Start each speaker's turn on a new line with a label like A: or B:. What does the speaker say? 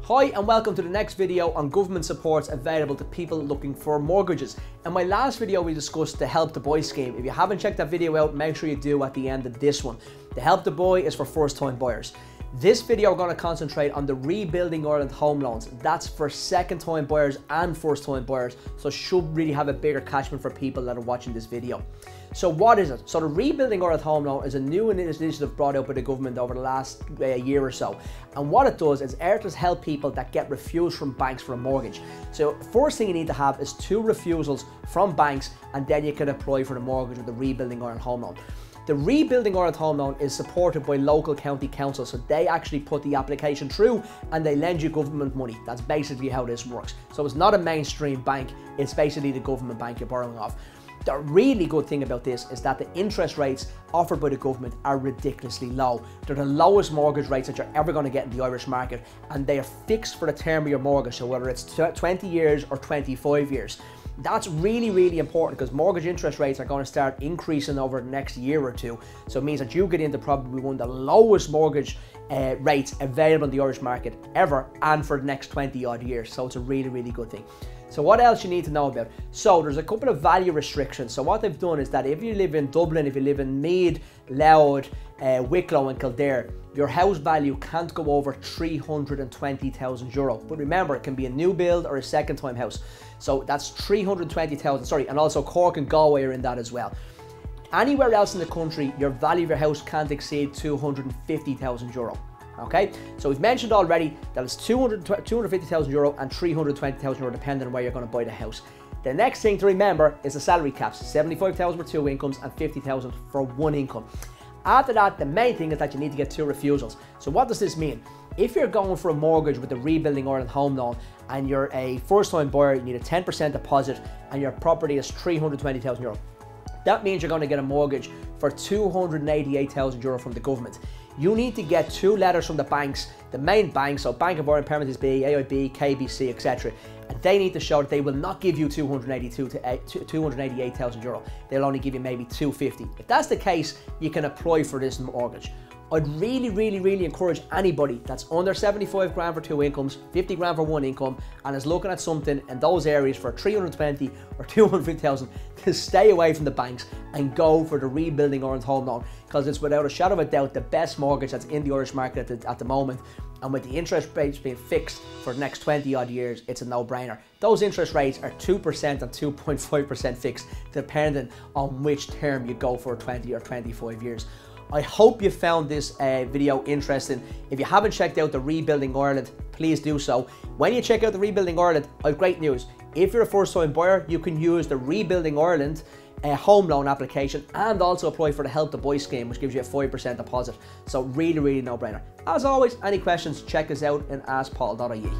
A: Hi and welcome to the next video on government supports available to people looking for mortgages. In my last video we discussed the Help to Buy scheme. If you haven't checked that video out, make sure you do at the end of this one. The Help to Buy is for first time buyers. This video we're going to concentrate on the Rebuilding Ireland home loans. That's for second time buyers and first time buyers, so should really have a bigger catchment for people that are watching this video. So what is it? So the Rebuilding Ireland home loan is a new initiative brought out by the government over the last year or so. And what it does is it does help people that get refused from banks for a mortgage. So first thing you need to have is 2 refusals from banks, and then you can apply for the mortgage with the Rebuilding Ireland home loan. The Rebuilding Ireland home loan is supported by local county councils, so they actually put the application through and they lend you government money. That's basically how this works. So it's not a mainstream bank, it's basically the government bank you're borrowing off. The really good thing about this is that the interest rates offered by the government are ridiculously low. They're the lowest mortgage rates that you're ever going to get in the Irish market, and they are fixed for the term of your mortgage, so whether it's 20 years or 25 years. That's really important because mortgage interest rates are going to start increasing over the next year or two. So it means that you get into probably one of the lowest mortgage rates available in the Irish market ever, and for the next 20 odd years. So it's a really good thing. So what else you need to know about? So there's a couple of value restrictions. So what they've done is that if you live in Dublin, if you live in Meath, Louth, Wicklow and Kildare, your house value can't go over €320,000. But remember, it can be a new build or a second time house. So that's 320,000, sorry, and also Cork and Galway are in that as well. Anywhere else in the country, your value of your house can't exceed €250,000. Okay, so we've mentioned already that it's €250,000 and €320,000 depending on where you're going to buy the house. The next thing to remember is the salary caps, 75,000 for 2 incomes and 50,000 for 1 income. After that, the main thing is that you need to get 2 refusals. So what does this mean? If you're going for a mortgage with the Rebuilding Ireland home loan and you're a first time buyer, you need a 10% deposit and your property is €320,000. That means you're going to get a mortgage for €288,000 from the government. You need to get 2 letters from the banks, the main banks, so Bank of Ireland, Permanent B, AIB, KBC, etc. And they need to show that they will not give you €288,000. They'll only give you maybe €250,000. If that's the case, you can apply for this mortgage. I'd really encourage anybody that's under 75 grand for 2 incomes, 50 grand for 1 income, and is looking at something in those areas for 320 or 250,000 to stay away from the banks and go for the Rebuilding Ireland home loan, because it's without a shadow of a doubt the best mortgage that's in the Irish market at the moment. And with the interest rates being fixed for the next 20 odd years, it's a no-brainer. Those interest rates are 2% and 2.5% fixed, depending on which term you go for 20 or 25 years. I hope you found this video interesting. If you haven't checked out the Rebuilding Ireland, please do so. When you check out the Rebuilding Ireland, I have great news. If you're a first time buyer, you can use the Rebuilding Ireland home loan application and also apply for the Help to Buy scheme, which gives you a 5% deposit. So really no brainer. As always, any questions, check us out in askpaul.ie.